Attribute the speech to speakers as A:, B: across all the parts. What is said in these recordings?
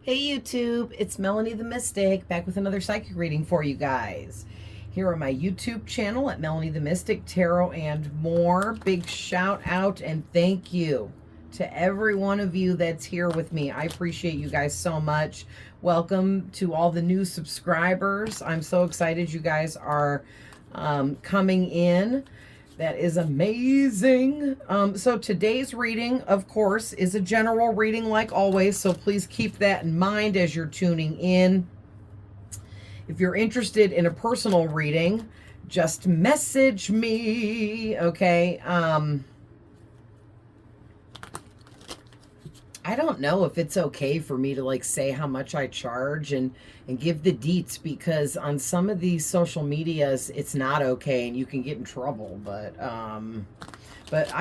A: Hey YouTube, it's Melanie the Mystic back with another psychic reading for you guys. Here on my YouTube channel at Melanie the Mystic, Tarot and more. Big shout out and thank you to every one of you that's here with me. I appreciate you guys so much. Welcome to all the new subscribers. I'm so excited you guys are coming in. That is amazing. So today's reading, of course, is a general reading like always. So please keep that in mind as you're tuning in. If you're interested in a personal reading, just message me, okay? I don't know if it's okay for me to like say how much I charge and give the deets, because on some of these social medias it's not okay and you can get in trouble, but I'm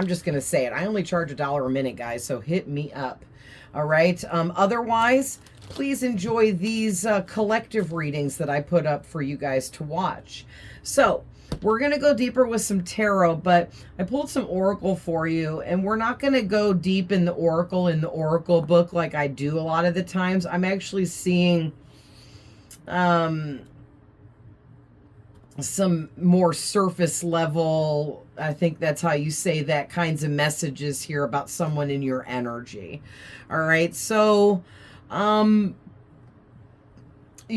A: just gonna say it. I only charge $1 a minute, guys, so hit me up. All right. Otherwise, please enjoy these collective readings that I put up for you guys to watch. So we're going to go deeper with some tarot, but I pulled some oracle for you, and we're not going to go deep in the oracle book like I do a lot of the times. I'm actually seeing some more surface level, I think that's how you say that, kinds of messages here about someone in your energy. All right. So you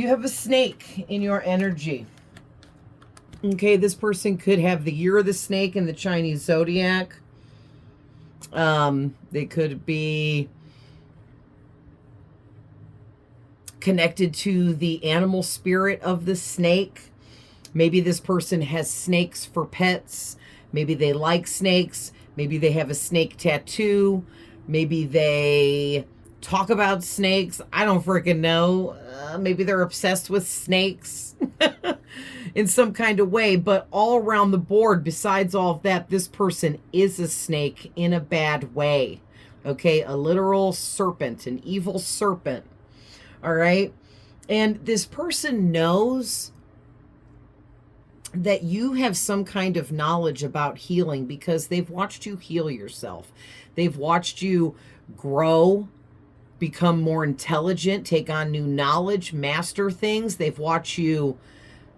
A: have a snake in your energy. Okay, this person could have the year of the snake in the Chinese zodiac. They could be connected to the animal spirit of the snake. Maybe this person has snakes for pets. Maybe they like snakes. Maybe they have a snake tattoo. Maybe they talk about snakes. I don't freaking know. Maybe they're obsessed with snakes in some kind of way. But all around the board, besides all of that, this person is a snake in a bad way. Okay, a literal serpent, an evil serpent. All right. And this person knows that you have some kind of knowledge about healing because they've watched you heal yourself. They've watched you grow, become more intelligent, take on new knowledge, master things. They've watched you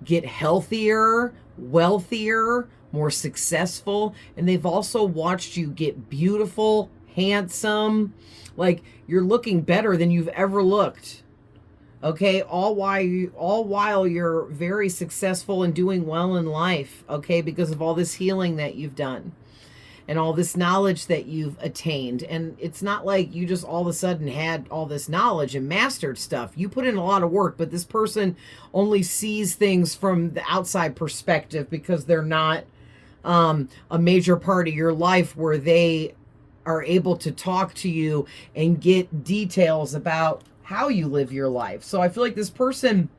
A: get healthier, wealthier, more successful. And they've also watched you get beautiful, handsome, like you're looking better than you've ever looked. Okay, all while you're very successful and doing well in life, okay, because of all this healing that you've done and all this knowledge that you've attained. And it's not like you just all of a sudden had all this knowledge and mastered stuff. You put in a lot of work, but this person only sees things from the outside perspective because they're not a major part of your life where they are able to talk to you and get details about how you live your life. So I feel like this person,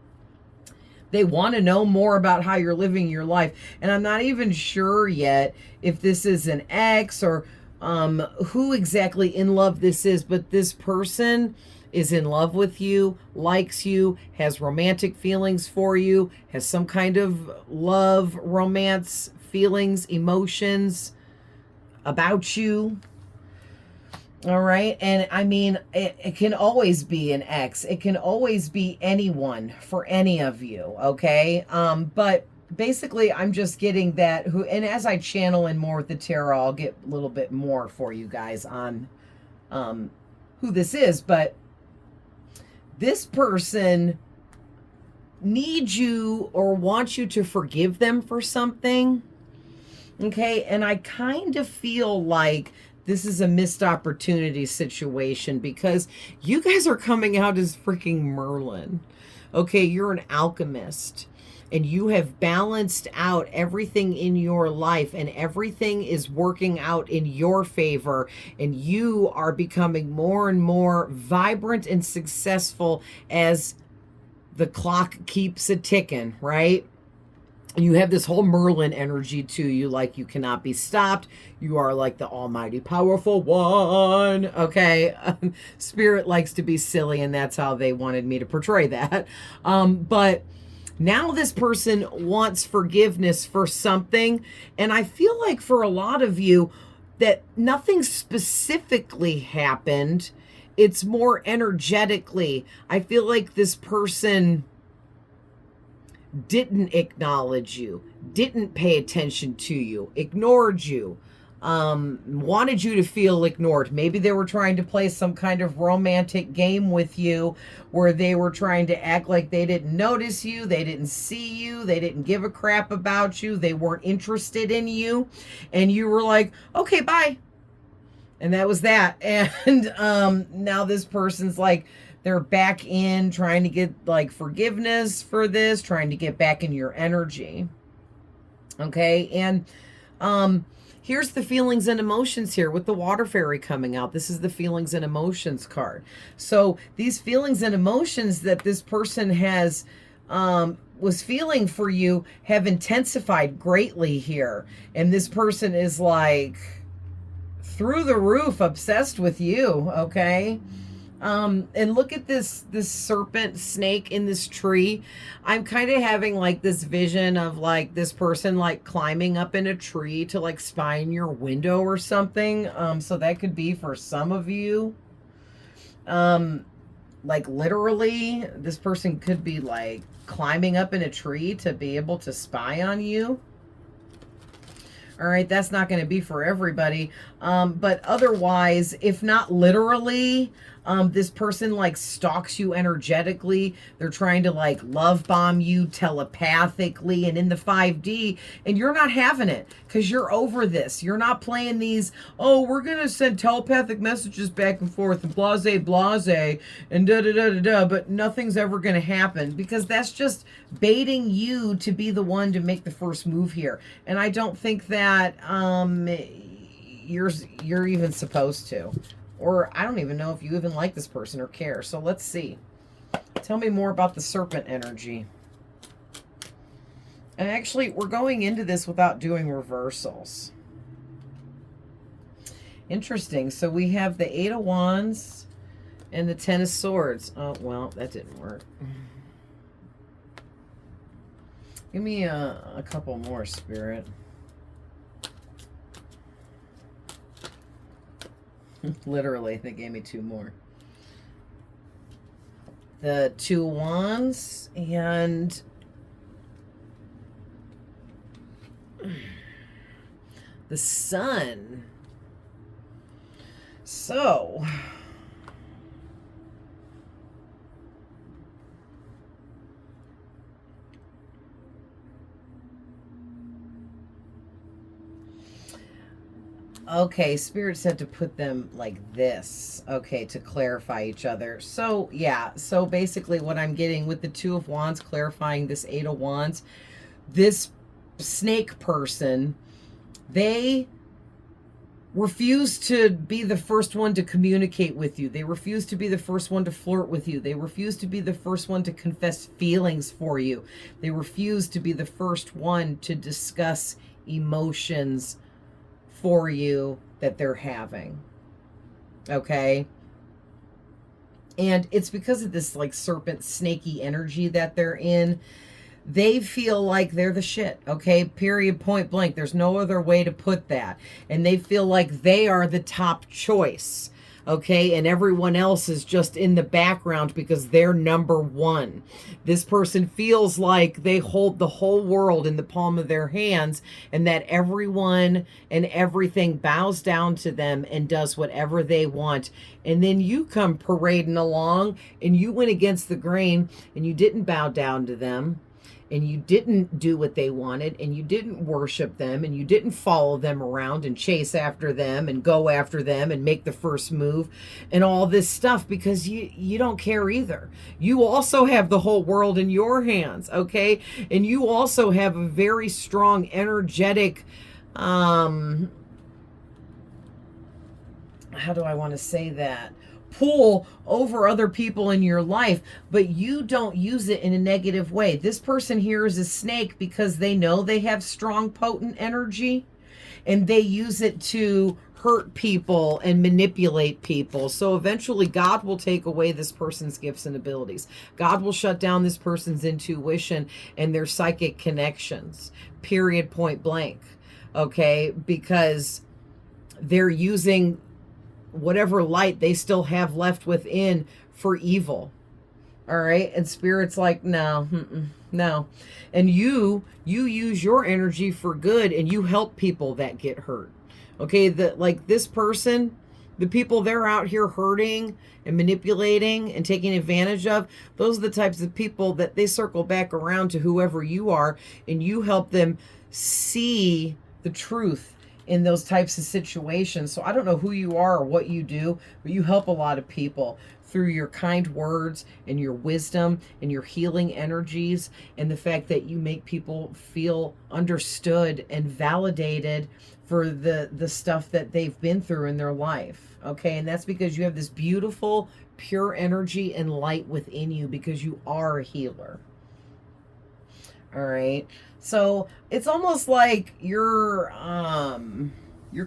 A: they want to know more about how you're living your life. And I'm not even sure yet if this is an ex or who exactly in love this is, but this person is in love with you, likes you, has romantic feelings for you, has some kind of love, romance, feelings, emotions about you. All right. And I mean, it can always be an ex. It can always be anyone for any of you. Okay. But basically I'm just getting that and as I channel in more with the tarot, I'll get a little bit more for you guys on, who this is. But this person needs you or wants you to forgive them for something. Okay. And I kind of feel like this is a missed opportunity situation because you guys are coming out as freaking Merlin. Okay, you're an alchemist and you have balanced out everything in your life and everything is working out in your favor and you are becoming more and more vibrant and successful as the clock keeps a ticking, right? You have this whole Merlin energy to you, like you cannot be stopped. You are like the almighty powerful one. Okay. Spirit likes to be silly, and that's how they wanted me to portray that. But now this person wants forgiveness for something. And I feel like for a lot of you that nothing specifically happened. it's more energetically. I feel like this person didn't acknowledge you, didn't pay attention to you, ignored you, wanted you to feel ignored. Maybe they were trying to play some kind of romantic game with you where they were trying to act like they didn't notice you, they didn't see you, they didn't give a crap about you, they weren't interested in you, and you were like, okay, bye. And that was that. And now this person's like, they're back in trying to get like forgiveness for this, trying to get back in your energy. Okay. And here's the feelings and emotions here with the water fairy coming out. This is the feelings and emotions card. So these feelings and emotions that this person has was feeling for you have intensified greatly here. And this person is like through the roof obsessed with you. Okay. And look at this serpent snake in this tree. I'm kind of having like this vision of like this person like climbing up in a tree to like spy in your window or something. So that could be for some of you. Like literally this person could be like climbing up in a tree to be able to spy on you. All right, that's not going to be for everybody. But otherwise, if not literally, this person like stalks you energetically. They're trying to like love bomb you telepathically and in the 5D, and you're not having it because you're over this. You're not playing these, oh, we're going to send telepathic messages back and forth and blase, blase, and da-da-da-da-da, but nothing's ever going to happen because that's just baiting you to be the one to make the first move here. And I don't think that you're even supposed to. Or I don't even know if you even like this person or care. So let's see. Tell me more about the serpent energy. And actually, we're going into this without doing reversals. Interesting. So we have the 8 of Wands and the 10 of Swords. Oh, well, that didn't work. Give me a couple more, Spirit. Literally, they gave me 2 more. The 2 Wands and the Sun. So, okay, Spirit said to put them like this, okay, to clarify each other. So, yeah, so basically what I'm getting with the 2 of Wands clarifying this 8 of Wands, this snake person, they refuse to be the first one to communicate with you. They refuse to be the first one to flirt with you. They refuse to be the first one to confess feelings for you. They refuse to be the first one to discuss emotions for you that they're having. Okay? And it's because of this like serpent snaky energy that they're in. They feel like they're the shit, okay? Period, point blank. There's no other way to put that. And they feel like they are the top choice, okay? And everyone else is just in the background because they're number one. This person feels like they hold the whole world in the palm of their hands and that everyone and everything bows down to them and does whatever they want. And then you come parading along and you went against the grain and you didn't bow down to them. And you didn't do what they wanted, and you didn't worship them, and you didn't follow them around and chase after them and go after them and make the first move and all this stuff because you don't care either. You also have the whole world in your hands, okay? And you also have a very strong, energetic, how do I want to say that? Pull over other people in your life, but you don't use it in a negative way. This person here is a snake because they know they have strong, potent energy and they use it to hurt people and manipulate people. So eventually God will take away this person's gifts and abilities. God will shut down this person's intuition and their psychic connections, period, point blank. Okay, because they're using whatever light they still have left within for evil. All right. And Spirit's like, no, no. And you use your energy for good, and you help people that get hurt. Okay. Like this person, the people they're out here hurting and manipulating and taking advantage of, those are the types of people that they circle back around to whoever you are, and you help them see the truth in those types of situations. So I don't know who you are or what you do, but you help a lot of people through your kind words and your wisdom and your healing energies, and the fact that you make people feel understood and validated for the stuff that they've been through in their life. Okay, and that's because you have this beautiful pure energy and light within you, because you are a healer. All right. So it's almost like your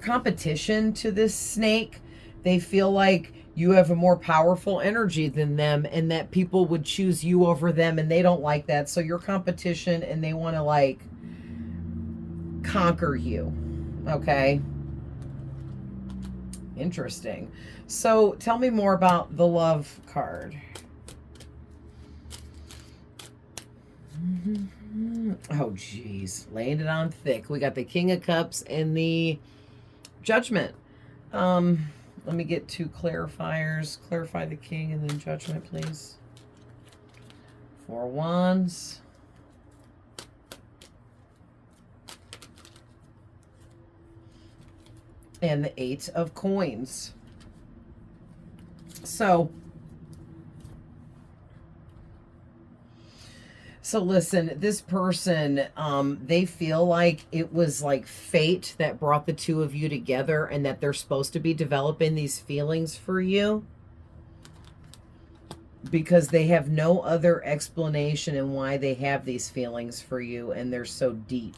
A: competition to this snake. They feel like you have a more powerful energy than them, and that people would choose you over them, and they don't like that. So your competition, and they want to like conquer you. Okay. Interesting. So tell me more about the love card. Oh, geez. Laying it on thick. We got the King of Cups and the Judgment. Let me get two clarifiers. Clarify the King and then Judgment, please. 4 Wands. And the 8 of Coins. So listen, this person, they feel like it was like fate that brought the two of you together, and that they're supposed to be developing these feelings for you, because they have no other explanation in why they have these feelings for you, and they're so deep.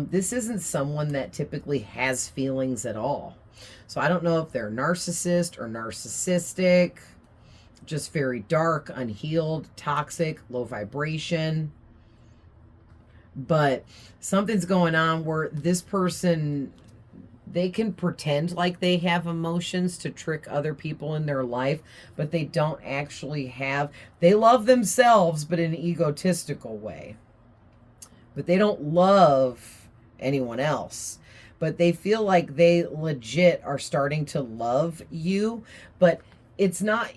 A: This isn't someone that typically has feelings at all. So I don't know if they're narcissist or narcissistic, just very dark, unhealed, toxic, low vibration. But something's going on where this person, they can pretend like they have emotions to trick other people in their life, but they don't actually have. They love themselves, but in an egotistical way. But they don't love anyone else. But they feel like they legit are starting to love you, but it's not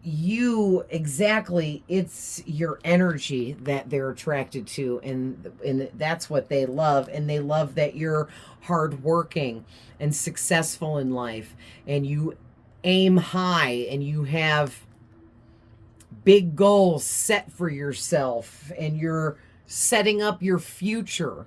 A: you exactly, it's your energy that they're attracted to, and that's what they love. And they love that you're hardworking and successful in life, and you aim high, and you have big goals set for yourself, and you're setting up your future,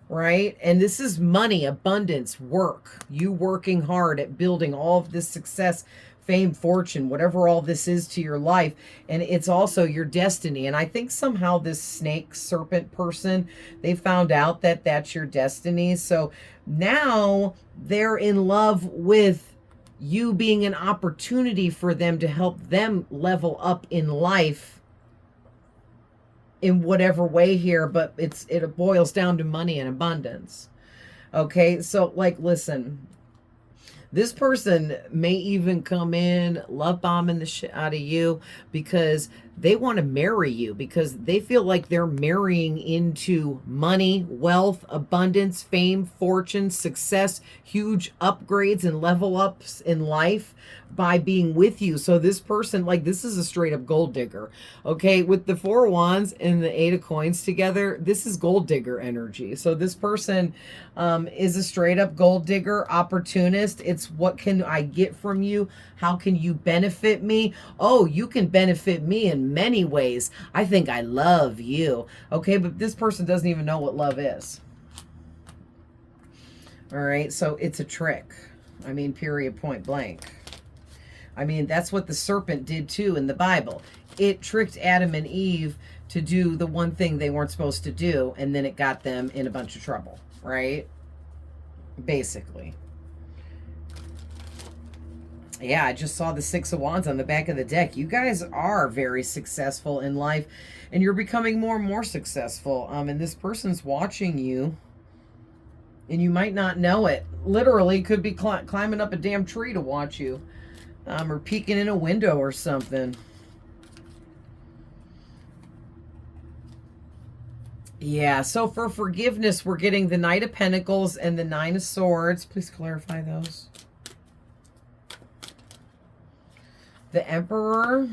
A: right? And this is money, abundance, work, you working hard at building all of this success, fame, fortune, whatever all this is to your life. And it's also your destiny. And I think somehow this snake serpent person, they found out that that's your destiny. So now they're in love with you being an opportunity for them to help them level up in life in whatever way here, but it boils down to money and abundance. Okay, so like, listen, this person may even come in love bombing the shit out of you, because they want to marry you, because they feel like they're marrying into money, wealth, abundance, fame, fortune, success, huge upgrades and level ups in life by being with you. So this person, like, this is a straight up gold digger. Okay, with the 4 Wands and the 8 of Coins together, this is gold digger energy. So this person is a straight up gold digger, opportunist. It's what can I get from you? How can you benefit me? Oh, you can benefit me in many ways. I think I love you. Okay, but this person doesn't even know what love is. All right, so it's a trick. I mean, period, point blank. I mean, that's what the serpent did too in the Bible. It tricked Adam and Eve to do the one thing they weren't supposed to do, and then it got them in a bunch of trouble, right? Basically. Yeah, I just saw the 6 of Wands on the back of the deck. You guys are very successful in life, and you're becoming more and more successful. And this person's watching you And you might not know it. Literally could be climbing up a damn tree to watch you. Or peeking in a window or something. Yeah, so for forgiveness, we're getting the Knight of Pentacles and the Nine of Swords. Please clarify those. The Emperor.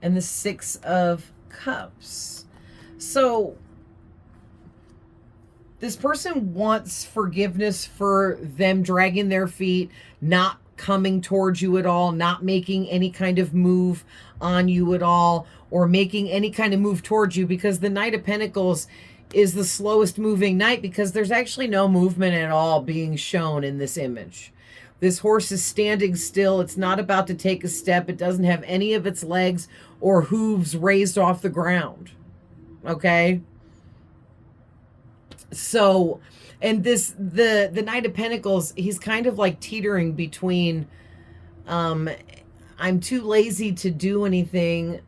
A: And the Six of Cups. So this person wants forgiveness for them dragging their feet, not coming towards you at all, not making any kind of move on you at all, or making any kind of move towards you, because the Knight of Pentacles is the slowest moving knight, because there's actually no movement at all being shown in this image. This horse is standing still. It's not about to take a step. It doesn't have any of its legs or hooves raised off the ground. Okay? So, and the Knight of Pentacles, he's kind of like teetering between, I'm too lazy to do anything,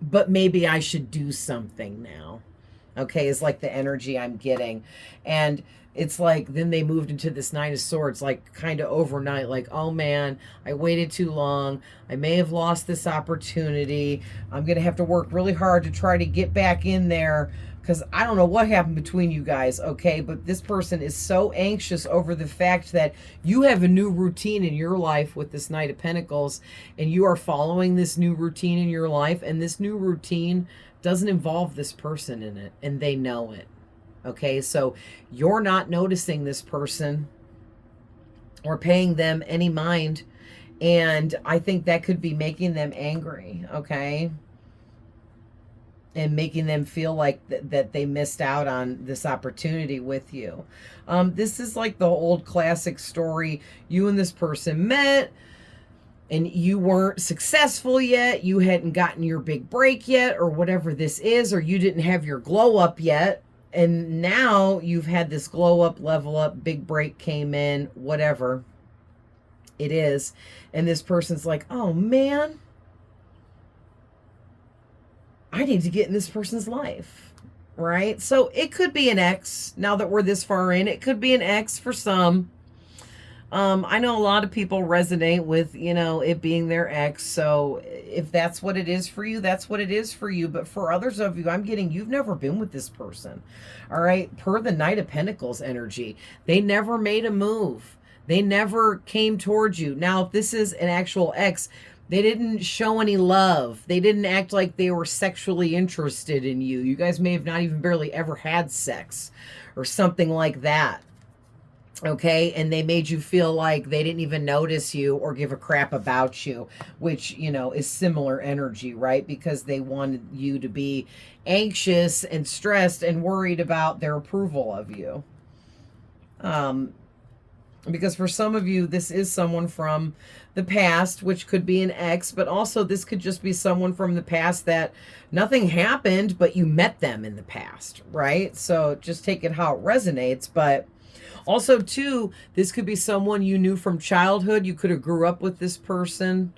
A: but maybe I should do something now. Okay, is like the energy I'm getting. And it's like, then they moved into this Nine of Swords, like kind of overnight, like, oh man, I waited too long. I may have lost this opportunity. I'm going to have to work really hard to try to get back in there, because I don't know what happened between you guys, okay? But this person is so anxious over the fact that you have a new routine in your life with this Knight of Pentacles, and you are following this new routine in your life, and this new routine doesn't involve this person in it, and they know it. Okay, so you're not noticing this person or paying them any mind, and I think that could be making them angry, okay? And making them feel like that they missed out on this opportunity with you. This is like the old classic story. You and this person met, and you weren't successful yet. You hadn't gotten your big break yet, or whatever this is, or you didn't have your glow up yet. And now you've had this glow up, level up, big break came in, whatever it is. And this person's like, oh man, I need to get in this person's life, right? So it could be an ex. Now that we're this far in, it could be an ex for some. I know a lot of people resonate with, you know, it being their ex. So if that's what it is for you, that's what it is for you. But for others of you, I'm getting, you've never been with this person. All right. Per the Knight of Pentacles energy, they never made a move. They never came towards you. Now, if this is an actual ex, they didn't show any love. They didn't act like they were sexually interested in you. You guys may have not even barely ever had sex or something like that. Okay, and they made you feel like they didn't even notice you or give a crap about you, which, you know, is similar energy, right? Because they wanted you to be anxious and stressed and worried about their approval of you. Because for some of you, this is someone from the past, which could be an ex, but also this could just be someone from the past that nothing happened, but you met them in the past, right? So just take it how it resonates. But also, too, this could be someone you knew from childhood. You could have grew up with this person.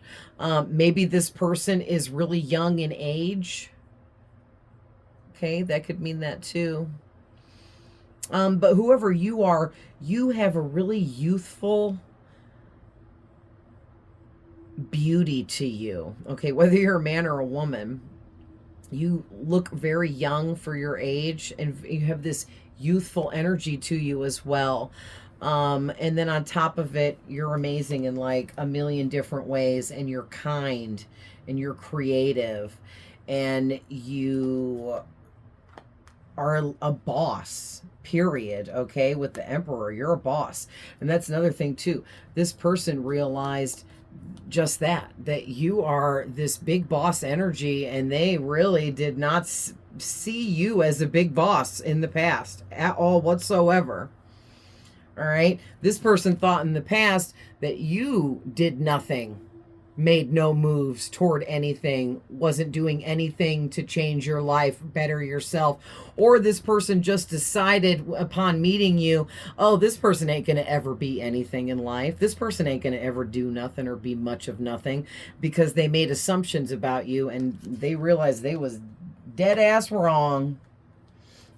A: Maybe this person is really young in age. Okay, that could mean that, too. But whoever you are, you have a really youthful beauty to you. Okay, whether you're a man or a woman, you look very young for your age, and you have this youthful energy to you as well. And then on top of it, you're amazing in like a million different ways, and you're kind, and you're creative, and you are a boss, period. Okay, with the Emperor, you're a boss. And that's another thing too. This person realized just that you are this big boss energy, and they really did not see you as a big boss in the past at all whatsoever. All right, this person thought in the past that you did nothing, made no moves toward anything, wasn't doing anything to change your life, better yourself. Or this person just decided upon meeting you, oh, this person ain't going to ever be anything in life. This person ain't going to ever do nothing or be much of nothing, because they made assumptions about you, and they realized they was dead ass wrong.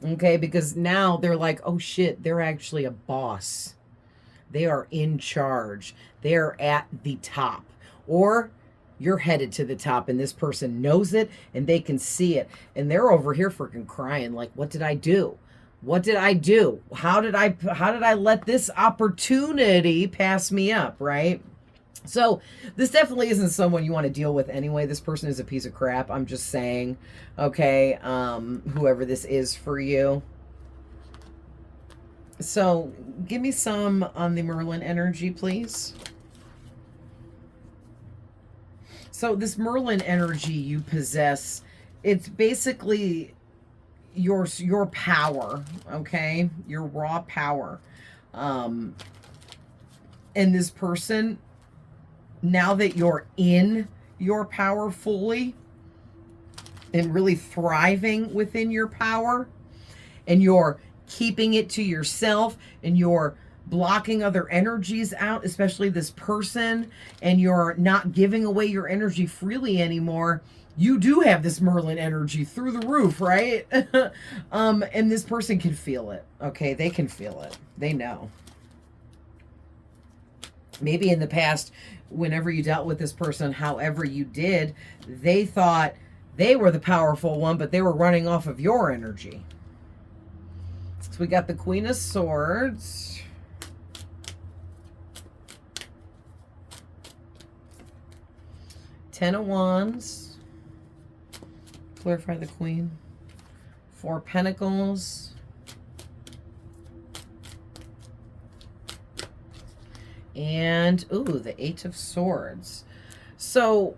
A: Okay, because now they're like, oh shit, they're actually a boss. They are in charge. They are at the top. Or you're headed to the top and this person knows it and they can see it. And they're over here freaking crying like, what did I do? What did I do? How did I let this opportunity pass me up, right? So this definitely isn't someone you want to deal with anyway. This person is a piece of crap. I'm just saying, okay, whoever this is for you. So give me some on the Merlin energy, please. So this Merlin energy you possess, it's basically your power, okay? Your raw power. And this person, now that you're in your power fully and really thriving within your power, and you're keeping it to yourself, and you're blocking other energies out, especially this person, and you're not giving away your energy freely anymore, you do have this Merlin energy through the roof, right? And this person can feel it, okay? They can feel it. They know. Maybe in the past, whenever you dealt with this person, however you did, they thought they were the powerful one, but they were running off of your energy. So we got the Queen of Swords. Ten of Wands. Clarify the Queen. Four Pentacles. And, ooh, the Eight of Swords. So,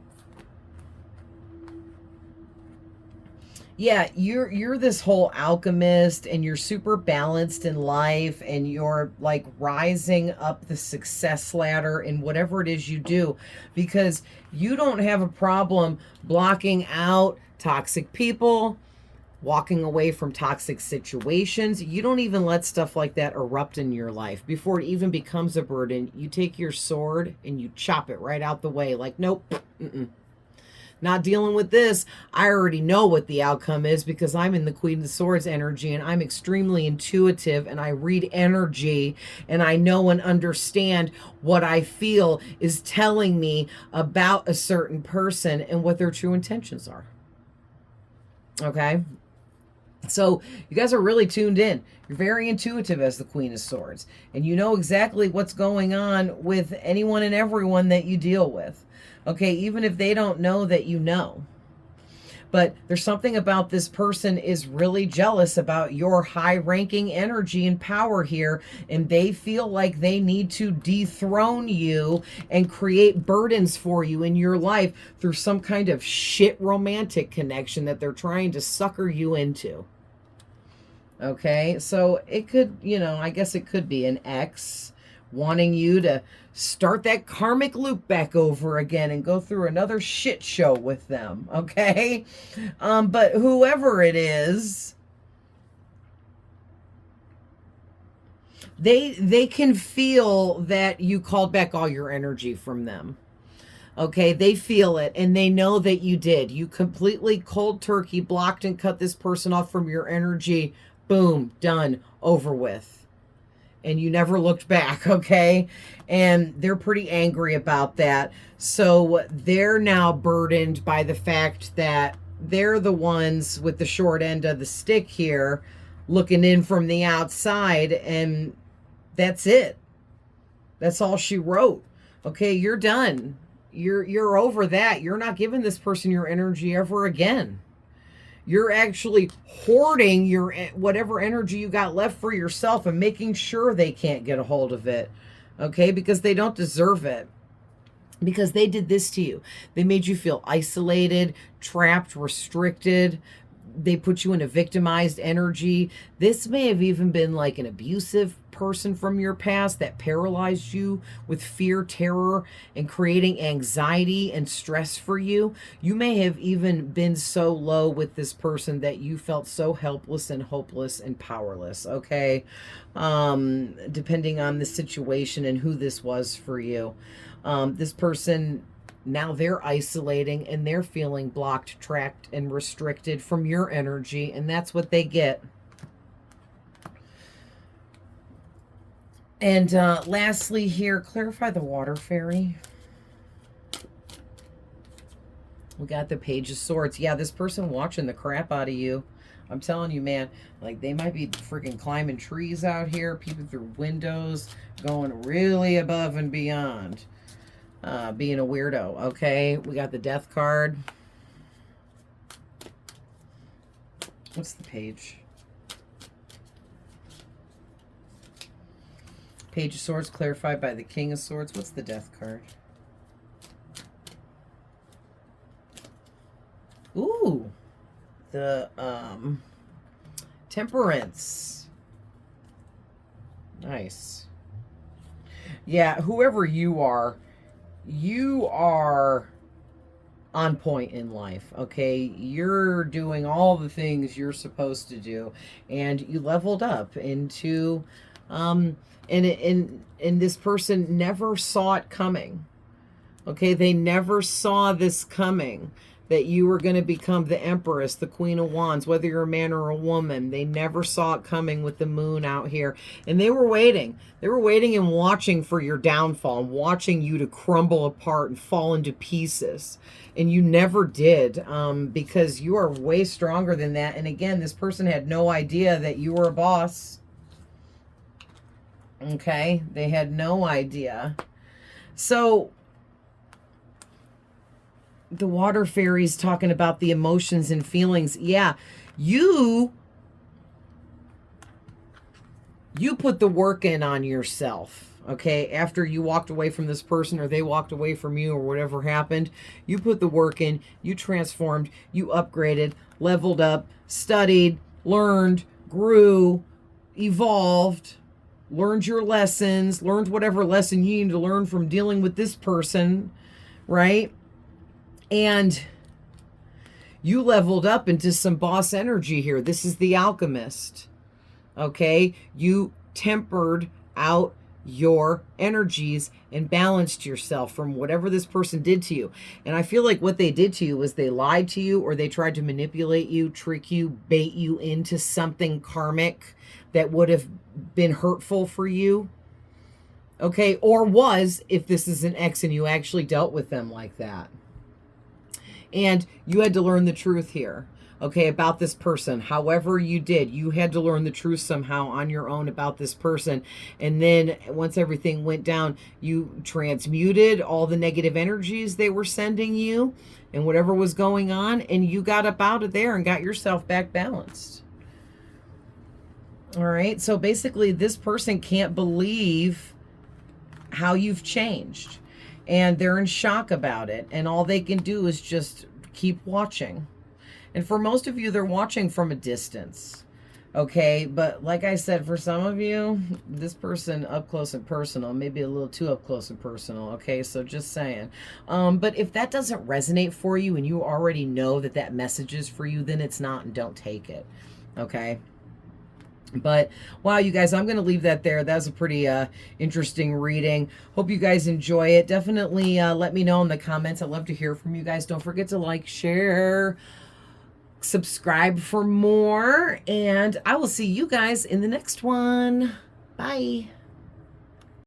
A: yeah, you're this whole alchemist, and you're super balanced in life, and you're like rising up the success ladder in whatever it is you do, because you don't have a problem blocking out toxic people, walking away from toxic situations. You don't even let stuff like that erupt in your life. Before it even becomes a burden, you take your sword and you chop it right out the way. Like, nope, not dealing with this. I already know what the outcome is because I'm in the Queen of Swords energy, and I'm extremely intuitive, and I read energy, and I know and understand what I feel is telling me about a certain person and what their true intentions are. Okay? So you guys are really tuned in. You're very intuitive as the Queen of Swords. And you know exactly what's going on with anyone and everyone that you deal with. Okay, even if they don't know that you know. But there's something about this person is really jealous about your high-ranking energy and power here. And they feel like they need to dethrone you and create burdens for you in your life through some kind of shit romantic connection that they're trying to sucker you into. Okay, so it could, you know, I guess it could be an ex wanting you to start that karmic loop back over again and go through another shit show with them, okay? But whoever it is, they can feel that you called back all your energy from them. Okay, they feel it, and they know that you did. You completely cold turkey blocked and cut this person off from your energy. Boom, done, over with. And you never looked back, okay? And they're pretty angry about that. So they're now burdened by the fact that they're the ones with the short end of the stick here, looking in from the outside, and that's it. That's all she wrote. Okay, you're done. You're over that. You're not giving this person your energy ever again. You're actually hoarding your whatever energy you got left for yourself and making sure they can't get a hold of it. Okay? Because they don't deserve it. Because they did this to you. They made you feel isolated, trapped, restricted. They put you in a victimized energy. This may have even been like an abusive person from your past that paralyzed you with fear, terror, and creating anxiety and stress for you. You may have even been so low with this person that you felt so helpless and hopeless and powerless, okay? Depending on the situation and who this was for you. This person Now they're isolating and they're feeling blocked, tracked, and restricted from your energy, and that's what they get. And lastly here, clarify the water fairy. We got the Page of Swords. Yeah, this person watching the crap out of you. I'm telling you, man, like they might be freaking climbing trees out here, peeping through windows, going really above and beyond. Being a weirdo, okay? We got the Death card. What's the page? Page of Swords clarified by the King of Swords. What's the Death card? Ooh, the Temperance. Nice. Yeah, whoever you are on point in life, okay? You're doing all the things you're supposed to do, and you leveled up into and this person never saw it coming. Okay, they never saw this coming, that you were going to become the Empress, the Queen of Wands, whether you're a man or a woman. They never saw it coming with the moon out here. And they were waiting. They were waiting and watching for your downfall, and watching you to crumble apart and fall into pieces. And you never did, because you are way stronger than that. And again, this person had no idea that you were a boss. Okay, they had no idea. So the water fairies talking about the emotions and feelings. Yeah, you put the work in on yourself, okay? After you walked away from this person, or they walked away from you, or whatever happened, you put the work in, you transformed, you upgraded, leveled up, studied, learned, grew, evolved, learned your lessons, learned whatever lesson you need to learn from dealing with this person, right? And you leveled up into some boss energy here. This is the Alchemist. Okay? You tempered out your energies and balanced yourself from whatever this person did to you. And I feel like what they did to you was they lied to you, or they tried to manipulate you, trick you, bait you into something karmic that would have been hurtful for you. Okay? Or was, if this is an ex and you actually dealt with them like that. And you had to learn the truth here, okay, about this person. However you did, you had to learn the truth somehow on your own about this person. And then once everything went down, you transmuted all the negative energies they were sending you and whatever was going on, and you got up out of there and got yourself back balanced. All right, so basically this person can't believe how you've changed. And they're in shock about it. And all they can do is just keep watching. And for most of you, they're watching from a distance. Okay? But like I said, for some of you, this person up close and personal, maybe a little too up close and personal. Okay? So just saying. But if that doesn't resonate for you and you already know that that message is for you, then it's not, and don't take it. Okay? But wow, you guys, I'm going to leave that there. That was a pretty interesting reading. Hope you guys enjoy it. Definitely let me know in the comments. I'd love to hear from you guys. Don't forget to like, share, subscribe for more. And I will see you guys in the next one. Bye.